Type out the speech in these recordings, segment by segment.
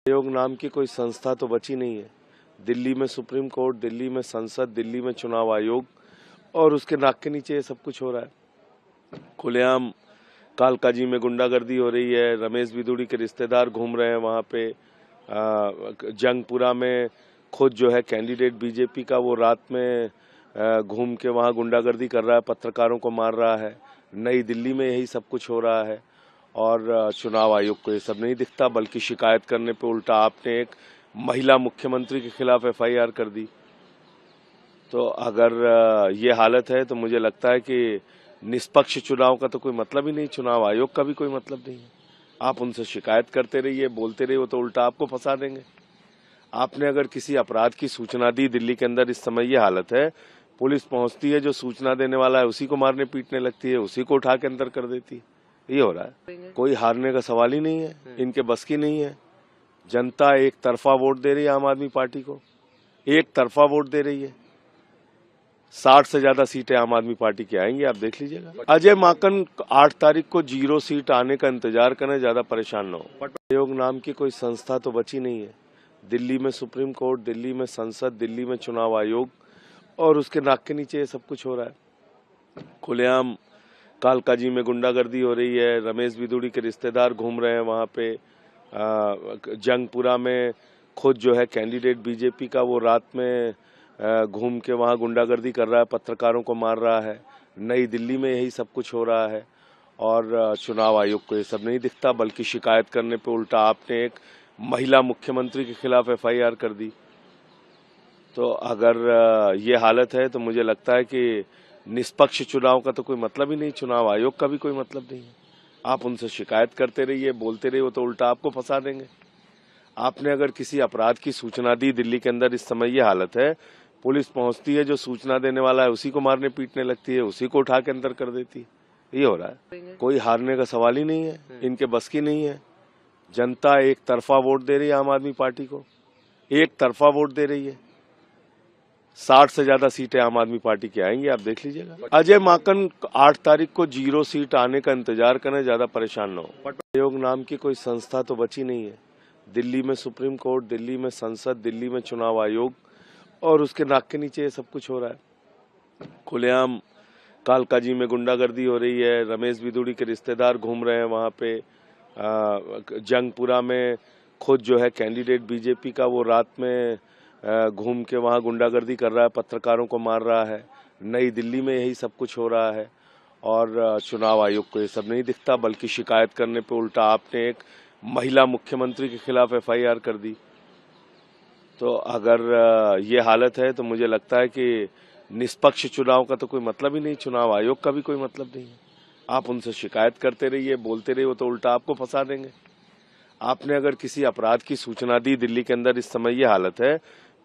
आयोग नाम की कोई संस्था तो बची नहीं है। दिल्ली में सुप्रीम कोर्ट, दिल्ली में संसद, दिल्ली में चुनाव आयोग और उसके नाक के नीचे ये सब कुछ हो रहा है। खुलेआम कालकाजी में गुंडागर्दी हो रही है। रमेश बिदुड़ी के रिश्तेदार घूम रहे हैं वहाँ पे। जंगपुरा में खुद जो है कैंडिडेट बीजेपी का, वो रात में घूम के वहाँ गुंडागर्दी कर रहा है, पत्रकारों को मार रहा है। नई दिल्ली में यही सब कुछ हो रहा है और चुनाव आयोग को ये सब नहीं दिखता, बल्कि शिकायत करने पे उल्टा आपने एक महिला मुख्यमंत्री के खिलाफ एफआईआर कर दी। तो अगर ये हालत है तो मुझे लगता है कि निष्पक्ष चुनाव का तो कोई मतलब ही नहीं, चुनाव आयोग का भी कोई मतलब नहीं है। आप उनसे शिकायत करते रहिए, बोलते रहिए, वो तो उल्टा आपको फंसा देंगे। आपने अगर किसी अपराध की सूचना दी, दिल्ली के अंदर इस समय ये हालत है, पुलिस पहुंचती है, जो सूचना देने वाला है उसी को मारने पीटने लगती है, उसी को उठा के अंदर कर देती है। ये हो रहा है। कोई हारने का सवाल ही नहीं है, इनके बस की नहीं है। जनता एक तरफा वोट दे रही है आम आदमी पार्टी को, एक तरफा वोट दे रही है। 60 से ज्यादा सीटें आम आदमी पार्टी की आएंगी, आप देख लीजिएगा। अजय माकन 8 तारीख को 0 सीट आने का इंतजार करें, ज्यादा परेशान न हो। आयोग नाम की कोई संस्था तो बची नहीं है। दिल्ली में सुप्रीम कोर्ट, दिल्ली में संसद, दिल्ली में चुनाव आयोग और उसके नाक के नीचे ये सब कुछ हो रहा है। खुलेआम कालकाजी में गुंडागर्दी हो रही है। रमेश बिदुड़ी के रिश्तेदार घूम रहे हैं वहाँ पे। जंगपुरा में खुद जो है कैंडिडेट बीजेपी का, वो रात में घूम के वहाँ गुंडागर्दी कर रहा है, पत्रकारों को मार रहा है। नई दिल्ली में यही सब कुछ हो रहा है और चुनाव आयोग को ये सब नहीं दिखता, बल्कि शिकायत करने पे उल्टा आपने एक महिला मुख्यमंत्री के खिलाफ एफआईआर कर दी। तो अगर ये हालत है तो मुझे लगता है कि निष्पक्ष चुनाव का तो कोई मतलब ही नहीं, चुनाव आयोग का भी कोई मतलब नहीं है। आप उनसे शिकायत करते रहिए, बोलते रहिए, वो तो उल्टा आपको फंसा देंगे। आपने अगर किसी अपराध की सूचना दी, दिल्ली के अंदर इस समय ये हालत है, पुलिस पहुंचती है, जो सूचना देने वाला है उसी को मारने पीटने लगती है, उसी को उठा के अंदर कर देती है। ये हो रहा है। कोई हारने का सवाल ही नहीं है, इनके बस की नहीं है। जनता एक तरफा वोट दे रही है आम आदमी पार्टी को, एक तरफा वोट दे रही है। 60 से ज्यादा सीटें आम आदमी पार्टी की आएंगी, आप देख लीजिएगा। अजय माकन 8 तारीख को 0 सीट आने का इंतजार करें, ज्यादा परेशान न हो। आयोग नाम की कोई संस्था तो बची नहीं है। दिल्ली में सुप्रीम कोर्ट, दिल्ली में संसद, दिल्ली में चुनाव आयोग और उसके नाक के नीचे ये सब कुछ हो रहा है। खुलेआम कालकाजी में गुंडागर्दी हो रही है। रमेश बिदुड़ी के रिश्तेदार घूम रहे हैं वहाँ पे। जंगपुरा में खुद जो है कैंडिडेट बीजेपी का, वो रात में घूम के वहाँ गुंडागर्दी कर रहा है, पत्रकारों को मार रहा है। नई दिल्ली में यही सब कुछ हो रहा है और चुनाव आयोग को ये सब नहीं दिखता, बल्कि शिकायत करने पे उल्टा आपने एक महिला मुख्यमंत्री के खिलाफ एफआईआर कर दी। तो अगर ये हालत है तो मुझे लगता है कि निष्पक्ष चुनाव का तो कोई मतलब ही नहीं, चुनाव आयोग का भी कोई मतलब नहीं है। आप उनसे शिकायत करते रहिए, बोलते रहिए, वो तो उल्टा आपको फंसा देंगे। आपने अगर किसी अपराध की सूचना दी, दिल्ली के अंदर इस समय ये हालत है,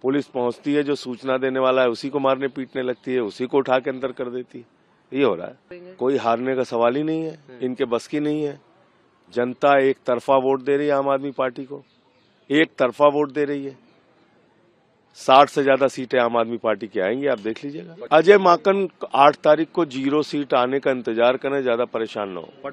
पुलिस पहुंचती है, जो सूचना देने वाला है उसी को मारने पीटने लगती है, उसी को उठा के अंदर कर देती है। ये हो रहा है। कोई हारने का सवाल ही नहीं है, इनके बस की नहीं है। जनता एक तरफा वोट दे रही है आम आदमी पार्टी को, एक तरफा वोट दे रही है। 60 से ज्यादा सीटें आम आदमी पार्टी की आएंगी, आप देख लीजिएगा। अजय माकन 8 तारीख को 0 सीट आने का इंतजार करें, ज्यादा परेशान न हो।